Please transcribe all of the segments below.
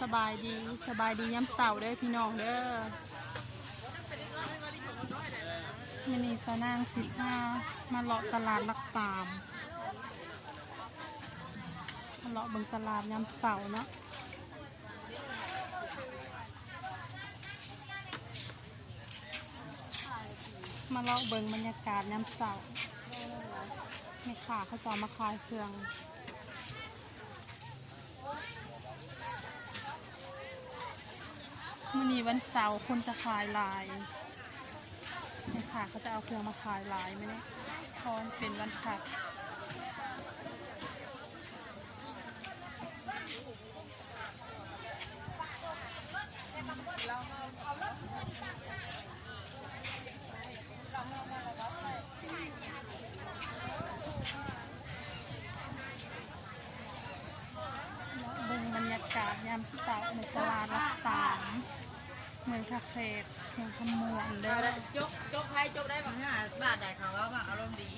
สบายดีย้ำเสาร์เด้อพี่น้องเด้อมินีสนาง15มาเลาะตลาดหลักสามมาเลาะเบิ่งตลาดย้ำเสาร์เนาะมาเลาะเบิ่งบรรยากาศย้ำเสาร์แม่ค้าเขาจะมาขายเครื่องมื้อนี้วันเสาร์คนจะขายหลายแม่ค้าเขาจะเอาเครื่องมาขายหลายไหมเนี่ยเพราะมันเป็นวันผักเบิ่งบรรยากาศยามเสาร์ในตลาดหลักสามเมืองคาเฟ่เมืองขมวนเด้อ จกให้จกได้บางห้าบาทได้เขาก็มาอารมณ์ดี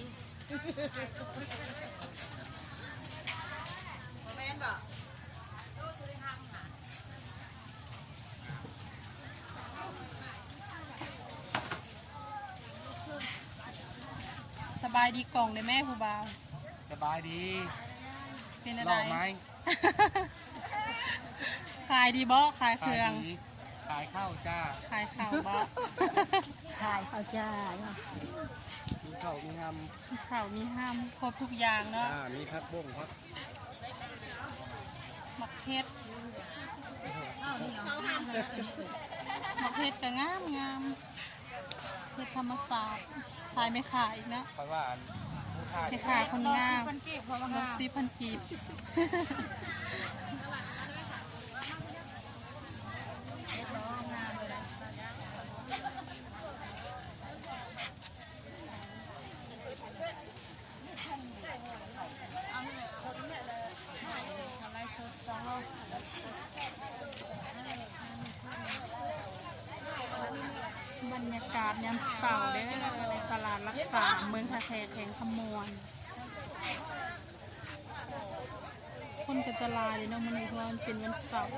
แม่นบอกสบายดีกล่องเลยแม่ผู้บ่าว สบายดี เป็นอะไร หล่อไหม ขายดีบ่ขายเค ขาย รื่อง ดีขายข้าวจ้า ขายข่าวบ่ ขายเขาจ้า มีข้าวมีห ข่าวมีห้ามครบทุกอย่าง ำ เนาะ มีพักบ้งครับ มักเฮ็ดมักเฮ็ดก็งามเฮ็ดธรรมศาสตร์ขายไม่ขายอีกนะ เพราะว่าผู้ขาย ไม่ขายคนงาม พันกีบเพราะว่า ลด4,000 กีบบรรยากาศยามเสาร์เด้อในตลาดหลักสามเมืองคาเฟ่แข่งขมวนคนก็จะหลายเลยเนาะมื้อนี้เพราะว่ามันเป็นวันเสาร์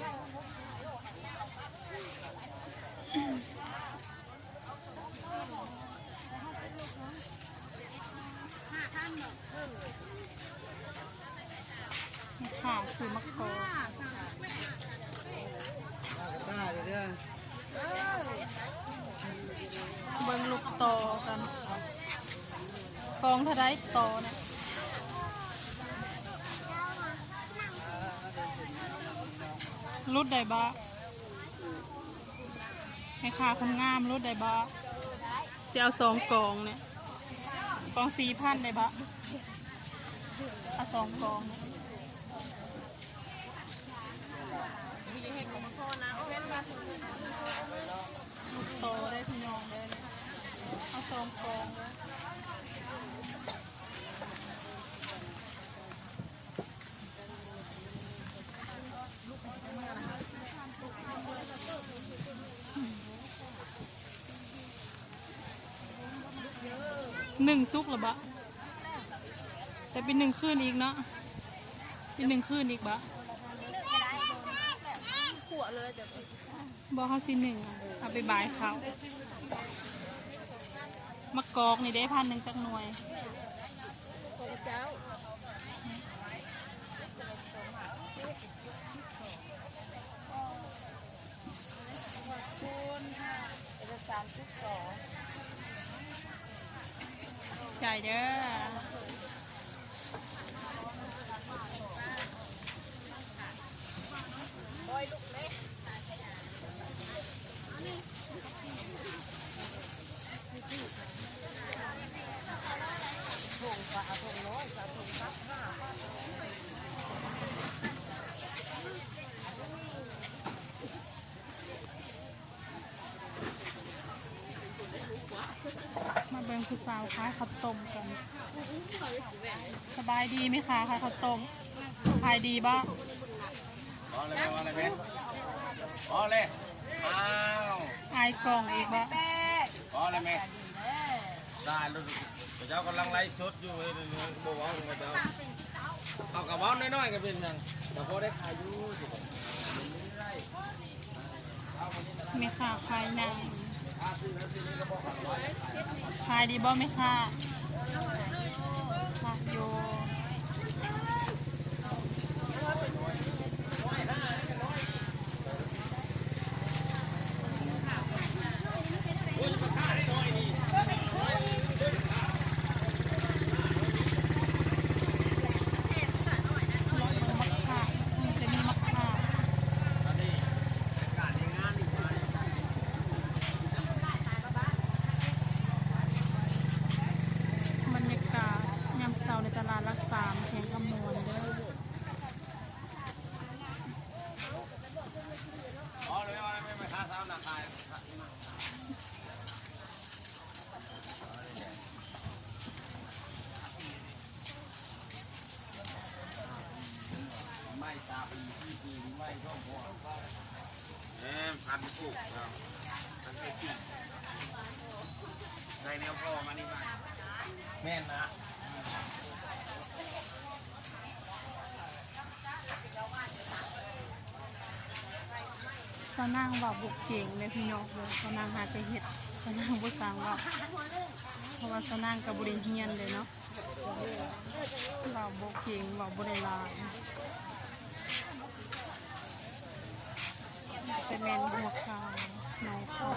นี่ค่ะซื้อมะกอก ได้เลยเด้อ เบิ่งลูกโตกันกองเท่าไรโตเนี่ยรุดได้บ่ให้ค่าคนงามรุดได้บ่เสียเอา2 กองเนี่ยกอง 4,000ได้บ่เอา2 กองเนี่ยลูกโตได้พี่น้องได้เลยเอา2 กองเลย1 ซุกหรอบะแต่เป็น1 คืนอีกเนาะเป็น1 คืนอีกบะขั่วเลยจะบอกเขาสิ1เอาไปบายเขามะกอกนี่ได้1,000จักหน่วยเจ้าจ่ายเด้อมาเบิ่งผู้สาวขายข้าวต้มกันสบายดีไหมคะขายข้าวต้มขายดีบ่ อ๋อเลยไหมอ๋อเลยอ้าว อายกล่องอีกบ่ อ๋อเลยไหมได้แล้วเจ้ากำลังไล่สดอยู่เลยบอกว่าเจ้าเอากระบอกน้อยๆก็เป็นยังแต่พอได้ขายอยู่ แม่ค้าขายหนังขายดีบ่แม่ค้าขายโยจะมีมะขามบรรยากาศยามเช้าในตลาดรักสามแข่งขมวนเด้อ อ๋อเลยไม่ค้าเช้าหนักขายไม่ซาปี4 ปีไม่ช่องพ่อพันปลูกครับพันเศรษฐีในแนวพ่อมานี่มาแม่นนะ สนางว่าบุกเก่งเลยพี่น้องเลยสนางหาจะเห็ดสนางบุษางว่าเพราะว่าสนางกับบริเฮียนเลยเนาะว่าบุกเก่งว่าบริลายเป็นแมนหัวขาวน้องขาว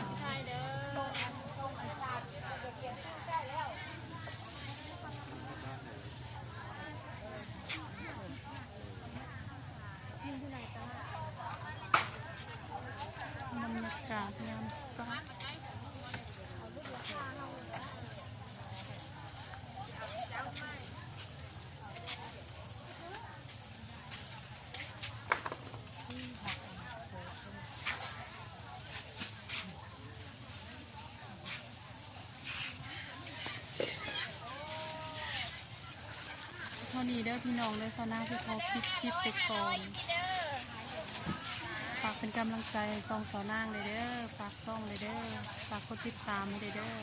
บรรยากาศยามเช้าเท่านี้เด้อพี่น้องเด้อสนางที่เขาคิดไปก่อนฝากเป็นกำลังใจให้ซองสาวนางเลยเด้อฝากซ่องเลยเด้อฝากกดติดตามให้เด้อ